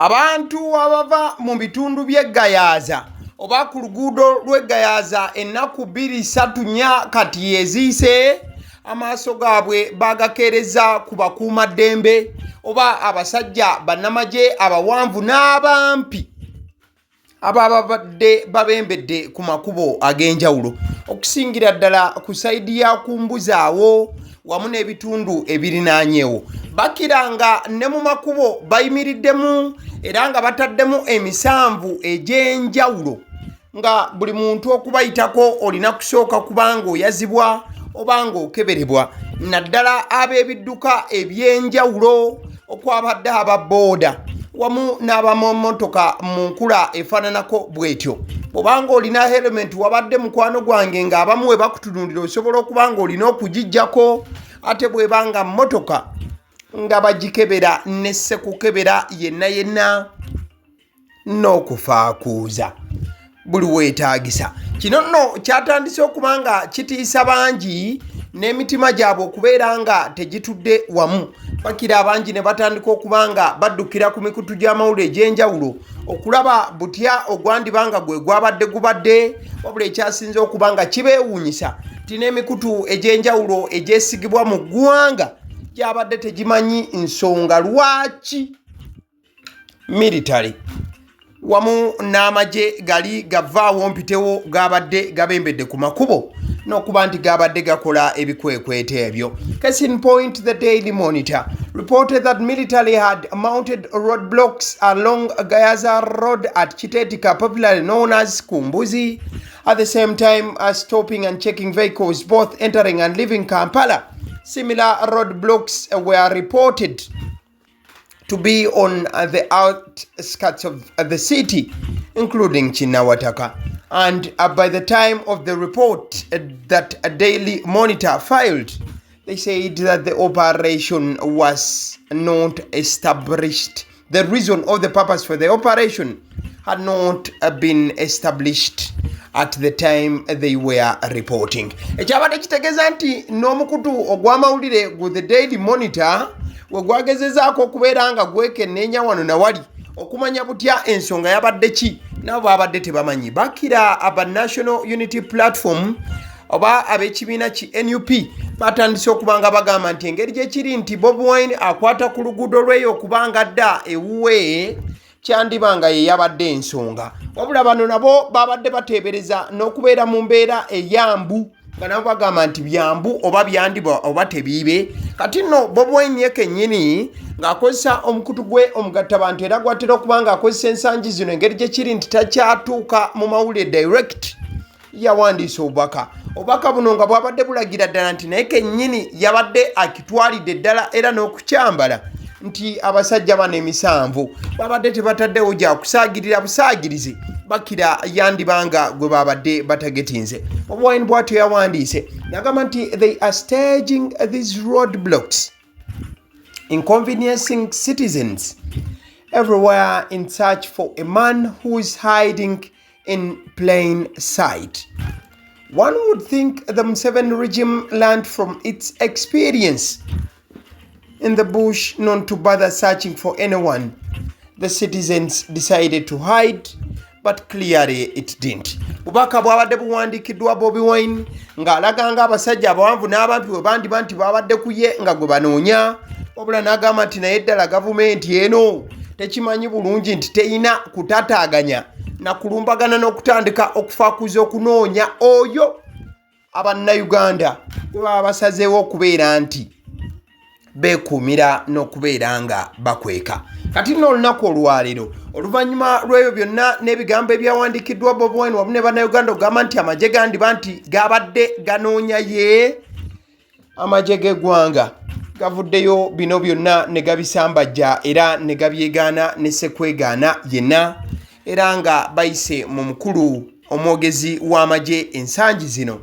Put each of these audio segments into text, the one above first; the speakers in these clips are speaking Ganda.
Abantu abava mu bitundu by'e Gayaza oba ku luguudo lw'e Gayaza ennaku 2-3 kati eziise amaaso gaabwe bagakeereza ku bakuumaddembe oba abasajja bannamagye abawanvu n'abampi ababadde babembedde ku makubo ag'enjawulo okusingira ddala ku sayidi ya kumbuzi awo wamu n'ebitundu ebirinaanyeewo. Bakiranga ne mu makubo bayimiriddemu era nga bataddemu emisanvu egy'enjawulo nga buli muntu okubayitako olina kusooka kubanga oyazibwa oba nga okeberebwa, naddala ab'ebidduka eby'enjawulo okwabadde aba booda wamu n'abamotoka mu nkula efaananako bw'etyo. Bw'obanga olina helmet wabadde mukwano gwange ng'abamu we bakutunuulira osobola okuba nga olina okugijjako, ate bw'ebanga mmotoka nga bagikebera ne ssekukebera yenna n'okufaakuuza buli weetaagisa. Kino nno kyatandise okuba nga kitiisa bangi n'emitima gyabwe okubeera nga tegitudde wamu. Bakira abangi ne batandika okuba nga baddukira ku mikutu gy'amawulire egy'enjawulo okulaba butya ogwandibanga gwe gwabadde gubadde, wabula ekyasinze okuba nga kibeewuunyisa ti n'emikutu egy'enjawulo egyesigibwa mu ggwanga gyabadde tegimanyi nsonga lwaki military wamu n'amagye gali gavaawo mpitewo gabadde gabembedde ku makubo n'okuba nti gabadde gakola ebikwekwete ebyo. Case in point, the Daily Monitor reported that military had mounted roadblocks along Gayaza Road at Kitetika, popularly known as Kumbuzi, at the same time as stopping and checking vehicles both entering and leaving Kampala. Similar roadblocks were reported to be on the outskirts of the city, including Chinawataka. And by the time of the report that a Daily Monitor filed, they said that the operation was not established. The reason or the purpose for the operation had not been established at the time they were reporting. Ekyabadde kitegeeza nti n'omukutu ogw'amawulire gu the Daily Monitor we gwagezezaako okubeera nga gwekenneenya wano na wali okumanya butya ensonga yabadde ki nabo babadde tebamanyi. Bakira aba National Unity Platform oba ab'ekibiina ki NUP batandise okuba nga bagamba nti engeri gyekiri nti Bobi Wine akwata ku luguudo lweyo okubanga dda ewuwe kyandibanga ye yabadde ensonga, wabula bano nabo babadde bateebereza n'okubeera mu mbeera eyambu nga nabo bagamba nti byambu oba byandibwa oba tebiibe. Kati nno Bobi Wine ye kennyini ng'akozesa omukutu gwe omugattabantu era gwatera okuba ng'akozesa ensangi zino engeri gyekiri nti takyatuuka mu mawulire direct, yawandiisa obubaka buno nga bwabadde bulagira ddala nti naye kennyini yabadde akitwalidde ddala era n'okukyambala nti abasajja bano emisanvu babadde tebataddewo gyakusaagirira busaagirize bakira yandibanga gwe babadde batagetinze. Bobi Wine bw'atyo yawandiise yagamba nti they are staging these roadblocks, inconveniencing citizens everywhere in search for a man who is hiding in plain sight. One would think the Museveni regime learned from its experience in the bush not to bother searching for anyone. The citizens decided to hide, but clearly it didn't. Bubaka bwabadde buwandiikiddwa Bobi Wine ng'alaga nga abasajja abawanvu n'abampi we bandiba nti babadde ku ye nga gwe banoonya, wabula n'agamba nti naye ddala gavumenti eno tekimanyi bulungi nti teyina kutataaganya na kulumbagana n'okutandika okufaakuza okunoonya oyo abannayuganda bwe baba basazeewo okubeera nti beekuumira n'okubeera nga bakweka. Kati nno olunaku olwaleero oluvannyuma lw'ebyo byonna n'ebigambo ebyawandiikiddwa Bobi Wine wamu ne bannayuganda okugamba nti amagye gandiba nti gabadde ganoonya ye, amagye g'eggwanga gavuddeyo bino byonna ne gabisambajja era ne gabyegaana ne ssekwegaana yenna, era nga bayise mu mukulu omwogezi w'amagye ensangi zino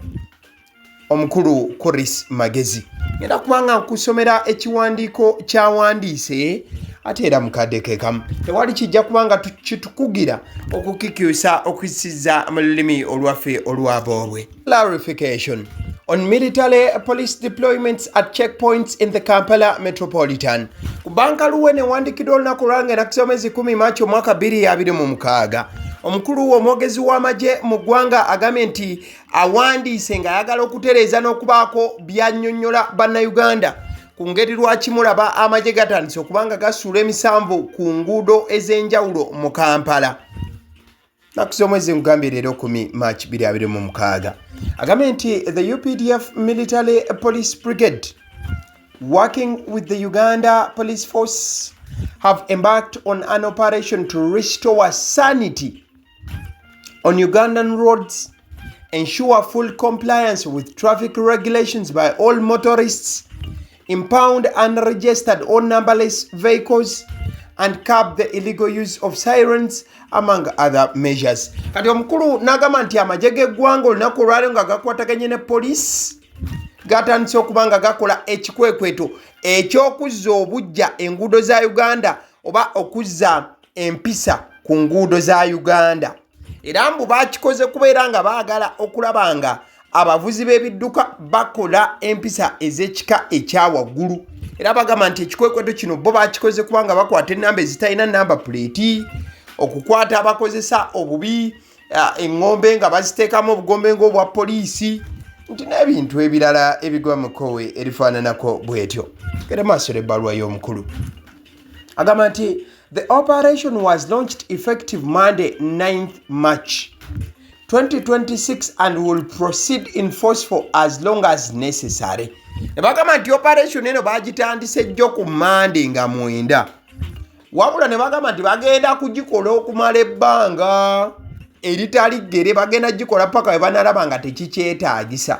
omukulu Koris Magezi. Era kubanga nkusomera ekiwandiiko kyawandiise ate era mukadde kekamu tewali kijja kubanga kitukugira okukikyusa okuyisiza mu lulimi olwaffe olwaboobwe. Clarification. on military police deployments at checkpoints in the Kampala metropolitan. Kubanka luwe ne wandikidwa olunaku lwange nakusomezi 10 Machi omwaka 2026. Omukulu w'omwogezi w'amagye mu ggwanga agambye nti awandiise ng'ayagala okutereeza n'okubaako by'annyonnyola bannayuganda ku ngeri lwaki mulaba amagye gatandise okubanga gasuula emisanvu ku nguudo ez'enjawulo mu Kampala. Nakusomezi ngambye leero 10 Machi 2026. Agambye nti the UPDF Military Police Brigade working with the Uganda Police Force have embarked on an operation to restore sanity on Ugandan roads, ensure full compliance with traffic regulations by all motorists, impound unregistered or numberless vehicles, and curb the illegal use of sirens, among other measures. Kati omukulu n'agamba nti amagye g'eggwanga olunaku olwaleero nga gakwataganye ne poliisi gatandise okubanga gakola ekikwekweto eky'okuzza obuggya enguudo za Uganda oba okuzza empisa ku nguudo za Uganda. Era mbu bakikoze kubeera nga baagala okulaba nga abavuzi b'ebidduka bakola empisa ez'ekika ekya waggulu. Era bagamba nti ekikwekweto kino bo bakikoze kubanga bakwata ennamba ezitalina namba plate, okukwata abakozesa obubi eŋŋombe nga baziteekamu obugombe ng'obwa poliisi, nti n'ebintu ebirala ebigwa mu kkowe erifaananako bw'etyo. Gere maaso l'ebbaluwa y'omukulu. Agamba nti the operation was launched effective Monday 9th March 2026 and will proceed in force for as long as necessary. Ne bagamba nti operation eno bagitandise jjo ku Monday nga 9. Wabula ne bagamba nti bagenda kugikola okumala ebbanga eritali ggere, bagenda gikola paka we banalaba nga tekikyetaagisa.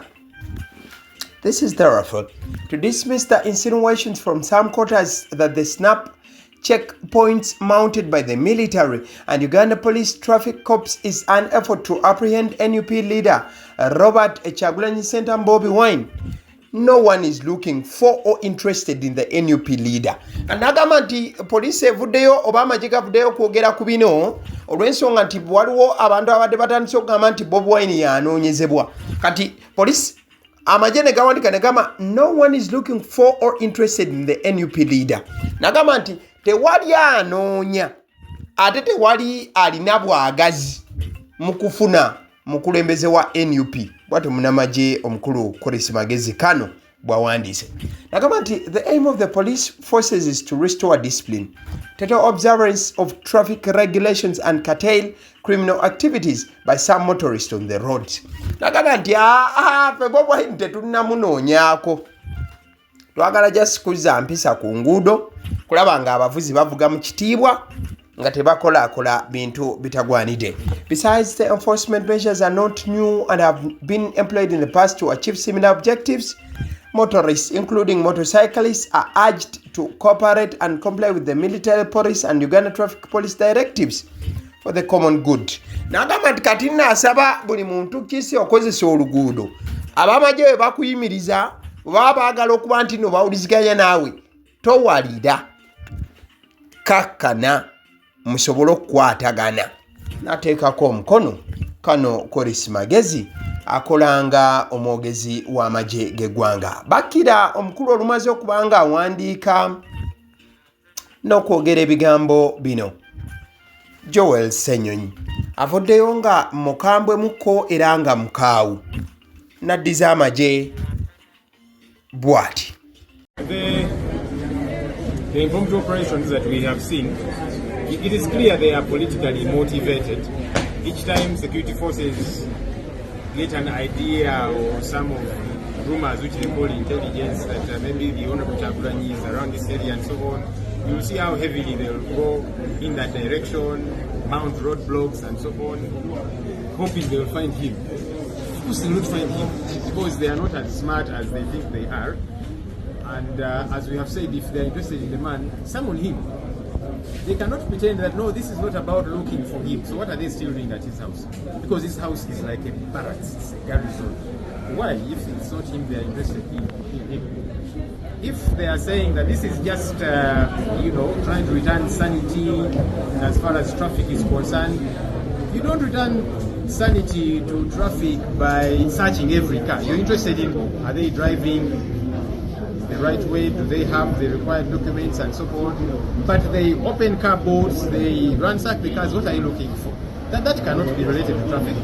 This is therefore to dismiss the insinuations from some quarters that the snap checkpoints mounted by the military and Uganda Police Traffic Corps is an effort to apprehend NUP leader Robert Kyagulanyi Ssentamu Bobi Wine. No one is looking for or interested in the NUP leader. Anagamba nti police evuddeyo oba amagye gavuddeyo kwogera ku bino olw'ensonga nti waliwo abantu abadde batandise okugamba nti Bobi Wine yanoonyezebwa. Kati police amagye ne gawandika ne gamba no one is looking for or interested in the NUP leader. Nagamba nti tewali anoonya ate tewali alina bwagazi mu kufuna mukulembeze wa NUP. Bw'atyo munnamagye omukulu Chris Magezi Kano bw'awandiise. Nagamba nti the aim of the police forces is to restore discipline, total observance of traffic regulations and curtail criminal activities by some motorists on the roads. Nagamba nti fe Bobi Wine tetunnamunoonyaako, twagala just kuzza mpisa ku nguudo, kulaba nga abavuzi bavuga mu kitiibwa nga tebakolaakola bintu bitagwanidde. Besides, the enforcement measures are not new and have been employed in the past to achieve similar objectives. Motorists, including motorcyclists, are urged to cooperate and comply with the military police and Uganda Traffic Police directives for the common good. Nagamba nti kati nasaba buli muntu kisi okozesa oluguudo abamagye we bakuyimiriza baba baagala okuba nti no bawuliziganya naawe towalira kakkana musobole okukwatagana. Nateekako omukono Kano Chris Magezi akolanga omwogezi w'amagye g'eggwanga. Bakira omukulu olumaze okubanga awandiika n'okwogera ebigambo bino. Joel Ssenyonyi avuddeyo nga mukambwe muko era nga mukaawu. N'addiza amagye bw'ati. The impromptu operations that we have seen, it is clear they are politically motivated. Each time security forces get an idea or some of the rumors which they call intelligence that maybe the Honorable Kyagulanyi is around this area and so on, you will see how heavily they will go in that direction, mount roadblocks and so on, hoping they will find him. Of course they will not find him because they are not as smart as they think they are. And as we have said, if they are interested in the man, summon him. They cannot pretend that, no, this is not about looking for him. So what are they still doing at his house? Because his house is like a barracks, it's a garrison. Why, if it's not him they are interested in him? If they are saying that this is just, trying to return sanity as far as traffic is concerned, you don't return sanity to traffic by searching every car. You're interested in, are they driving the right way? Do they have the required documents and so forth? But they open car boards, they ransack the cars. What are you looking for? That cannot be related to traffic.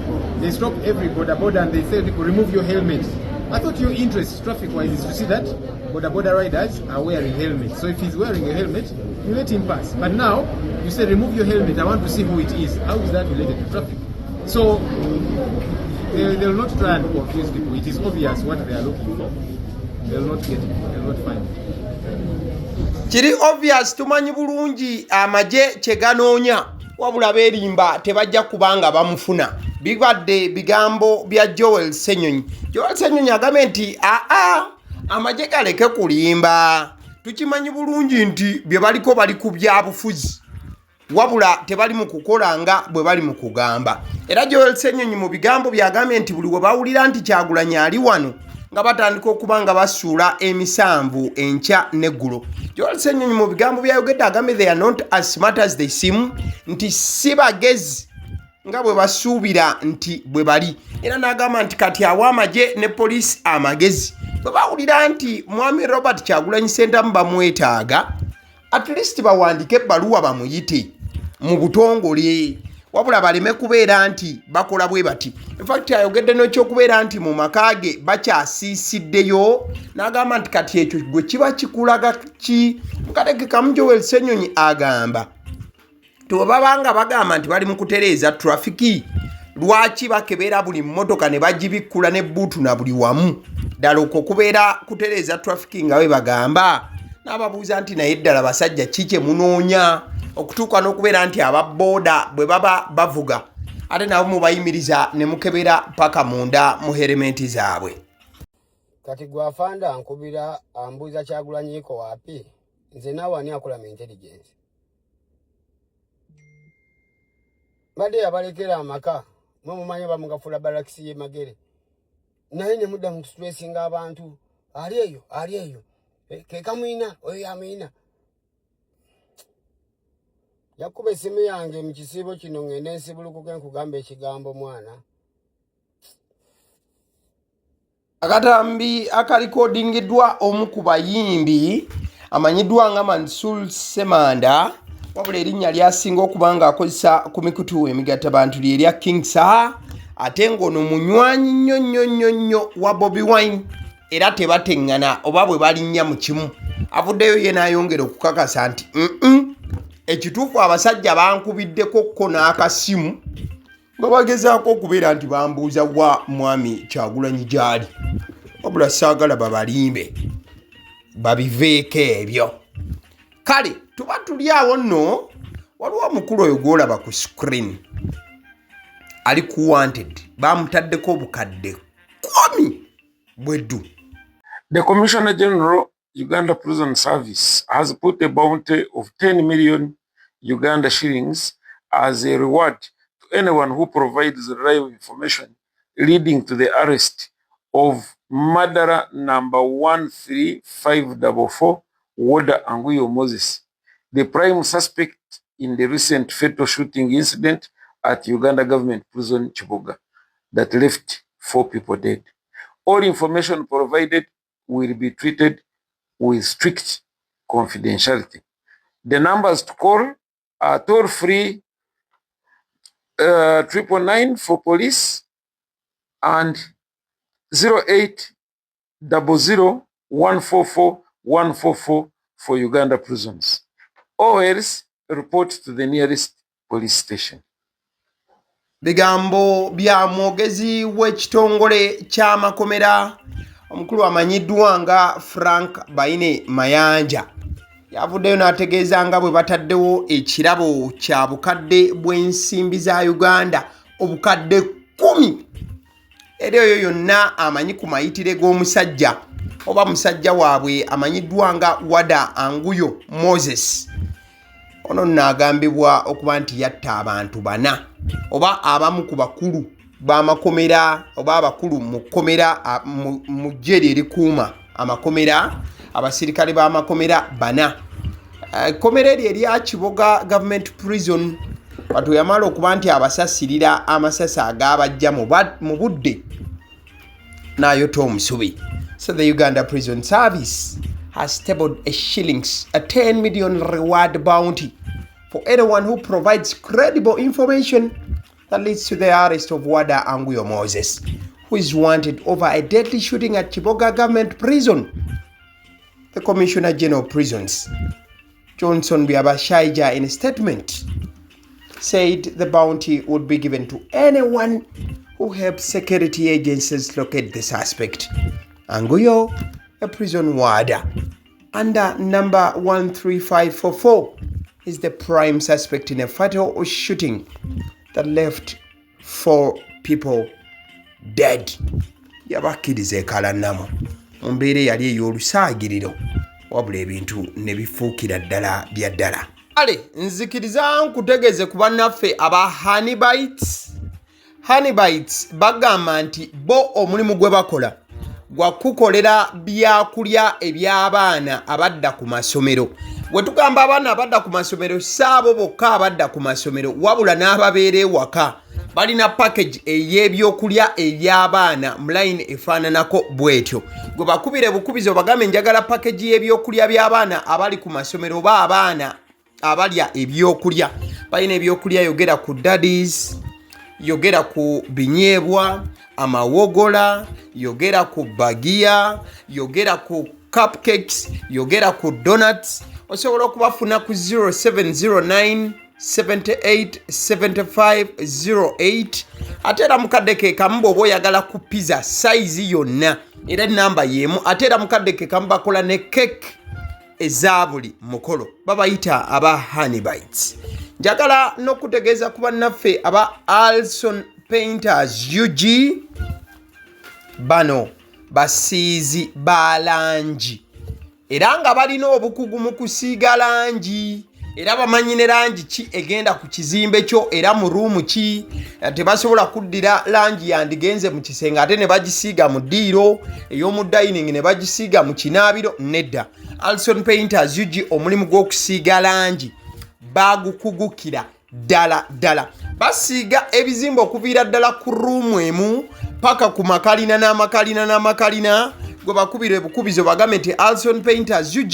They stop every border and they say, people, remove your helmets. I thought your interest traffic-wise is to see that border riders are wearing helmets. So if he's wearing a helmet, you let him pass. But now, you say remove your helmet, I want to see who it is. How is that related to traffic? So, they will not try and confuse people. It is obvious what they are looking for. They will not get it. They will not find it. Kiri obvious tumanyi bulungi Amagye Geganye wabula berimba tebajja kubanga bamufuna. Bibadde bigambo bya Ssenyonyi. Ssenyonyi agambye nti Amagye galeke kulimba. Tukimanyi bulungi nti bye baliko bali ku byabufuzi. Wabula tebali mu kukola nga bwe bali mu kugamba. Era Ssenyonyi mu bigambo byagambye nti buli we bawulira nti Kyagulanyi ali wano nga batandika okubanga basuula emisanvu enkya n'eggulo. Ssenyonyi mu bigambo byayogedde agambye they are not as smart as they seem, nti si bagezi nga bwe basuubira nti bwe bali. Era n'agamba nti kati awa Amagye ne poliisi amagezi bwe bawulira nti mwami Robert Kyagulanyi Ssentamu bamwetaaga, at least bawandike ebbaluwa bamuyite mu butongole, wabula baleme kubeera nti bakola bwe bati. In fact ayogedde n'ekyokubeera nti mu maka ge bakyasiisiddeyo, n'agamba nti kati ekyo gwe kiba kikulaga ki? Mukateke kamu Ssenyonyi agamba tuwe babanga bagamba nti bali mu kutereeza trafiki, lwaki bakebera buli mmotoka ne bagibikkula ne bbuutu na buli wamu? Ddala okwo kubeera kutereeza trafiki nga we bagamba. N'ababuuza nti naye ddala basajja kike munoonya okutuuka n'okubeera nti ababooda bwe baba bavuga ate nabo mubayimiriza ne mukebera paka munda mu herementi zaabwe. Kati gwafanda nkubira ambuuza Kyagulanyiiko waapi? Nze naawe ani akola mu intelligence? Mbadde yabalekera amaka mwe mumanyi bamugafula balakisi ye magere naye ne mudda mu kustressinga abantu ali eyo ke kamwina oyo yamwina. Yakuba essimu yange mu kisiibo kino ngende nsibulukuke nkugamba ekigambo mwana. Akatambi akalikodingiddwa omu ku bayimbi amanyiddwa nga Mansul Semanda, wabula erinnya lyasinga okubanga akozesa ku mikutu emigattabantu lyerya King Saha, ate ng'ono munywanyi nnyo wa Bobi Wine era tebateŋŋana oba bwe balinnya mu kimu. Avuddeyo ye n'ayongera okukakasa nti ekituufu abasajja bankubiddeko ko n'akasimu nga bagezaako okubeera nti bambuuza wa mwami Kyagulanyi gy'ali, wabula saagala babalimbe babiveeko ebyo. Kale tuba tuli awo nno, waliwo omukulu oyo gw'olaba ku screen ali ku wanted, bamutaddeko obukadde 10 bweddu. The Commissioner General Uganda Prison Service has put a bounty of 10 million Uganda shillings as a reward to anyone who provides reliable information leading to the arrest of murderer number 13544 Woda Anguyo Moses, the prime suspect in the recent fatal shooting incident at Uganda Government Prison Chibuga that left 4 people dead. All information provided will be treated with strict confidentiality. The numbers to call are toll-free 999 for police and 0800-144-144 for Uganda prisons. Or else report to the nearest police station. Bigambo bya mwogezi w'ekitongole ky'amakomera omukulu amanyiddwa nga Frank Baine Mayanja yavuddeyo n'ategeeza nga bwe bataddewo ekirabo kya bukadde bw'ensimbi za Uganda obukadde 10. Era oyo yonna amanyi ku mayitire g'omusajja oba musajja waabwe amanyiddwa nga Woda Anguyo Moses. Ono n'agambibwa okuba nti yatta abantu 4 oba abamu ku bakulu b'amakomera oba abakulu mu kkomera mu ggye erikuuma amakomera, abasirikale b'amakomera 4. Komera eryo erya Kiboga Government Prison watu yamala okuba nti abasasirira amasasi agabajja mu budde n'ayota omusubi. So the Uganda Prison Service has tabled a 10 million reward bounty for anyone who provides credible information that leads to the arrest of Wada Anguyo Moses, who is wanted over a deadly shooting at Chiboga Government Prison. The Commissioner General of Prisons, Johnson Byabashaija, in a statement, said the bounty would be given to anyone who helps security agencies locate the suspect. Anguyo, a prison warder under number 13544, is the prime suspect in a fatal shooting that left 4 people dead. Yabakiriza ekalanamo mu mbeera yali ey'olusaagiriro wabula ebintu ne bifuukira ddala bya ddala. Ale nzikiriza nkutegeeze ku bannaffe aba Honeybites bagamba nti bo omulimu gwe bakola gwa kukolera byakulya eby'abaana abadda ku masomero. Bwe tugamba abaana abadda ku masomero saabo bokka abadda ku masomero wabula n'ababeera ewaka balina package ey'ebyokulya eby'abaana mu line efaananako bwetyo. Gwe bakubire bukubizo bagambe njagala package y'ebyokulya by'abaana abali ku masomero oba abaana abalya ebyokulya. Balina ebyokulya yogera ku daddies, yogera ku binyeebwa, amawogola, yogera ku bagia, yogera ku cupcakes, yogera ku donuts. Osobola okubafuna ku 0709 787508 ate era mukadde ke kamu bw'oba oyagala ku pizza size yonna era namba y'emu. Ate era mukadde ke kamu bakola ne cake eza buli mukolo, babayita aba Honeybites. Njagala n'okutegeeza ku bannaffe aba Alson Painters UG, bano basiizi ba langi era nga balina obukugu mu kusiiga langi era bamanyi ne langi ki egenda ku kizimbe kyo era mu ruumu ki. Tebasobola kuddira langi yandigenze mu kisenge ate ne bagisiiga mu ddiiro ey'omu dining ne bagisiiga mu kinaabiro. Nedda, Alson Painters UG omulimu gw'okusiiga langi bagukugukira ddala. Basiiga ebizimbe okuviira ddala ku ruumu emu paka ku makalina n'amakalina. Gwe bakubire bukubizo bagambe nti Alson Painters UG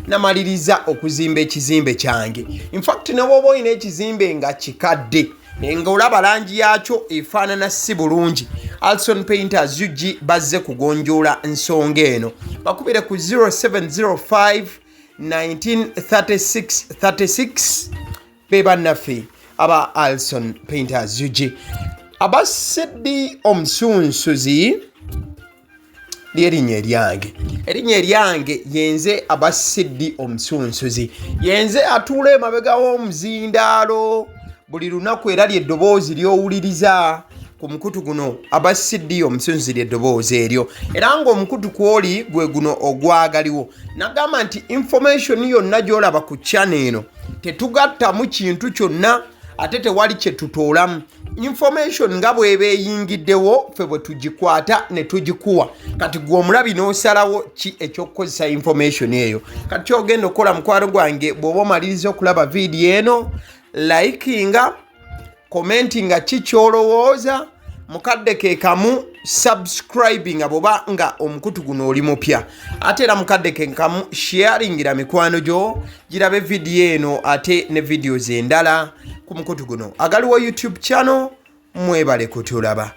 namaliriza okuzimba ekizimbe kyange. In fact ne bw'oba olina ekizimbe nga kikadde nga olaba langi yakyo efaanana si bulungi, Alson Painters UG bazze kugonjoola nsonga eno. Bakubire ku 0705 193636 be bannaffe aba Alson Painters UG. Aba Sidi Omusunsuzi ly'erinnya eryange yenze aba Sidi Omusunsuzi. Yenze atuula emabega w'omuzindaalo buli lunaku era ly'eddoboozi ly'owuliriza ku mukutu guno aba Sidi Omusunsuzi ly'eddoboozi eryo era ng'omukutu kwoli gwe guno ogwagaliwo. Nagamba nti information yonna gy'olaba ku channel eno tetugattamu kintu kyonna ate tewali kye tutoolamu. Information nga bw'eba eyingiddewo ffe bwe tugikwata ne tugikuwa. Kati gwe omulabi n'osalawo ki eky'okukozesa information eyo. Kati ky'ogenda okukola mukwano gwange bw'oba omaliriza okulaba vidiyo eno, likinga, commentinga ki ky'olowooza, mukadde ke kamu subscribing bw'oba nga omukutu guno oli mupya. Ate era mukadde ke kamu sharingira mikwano gyo girabe vidiyo eno ate ne videos endala ku mukutu guno. Agaliwo YouTube channel, mwebale kutulaba.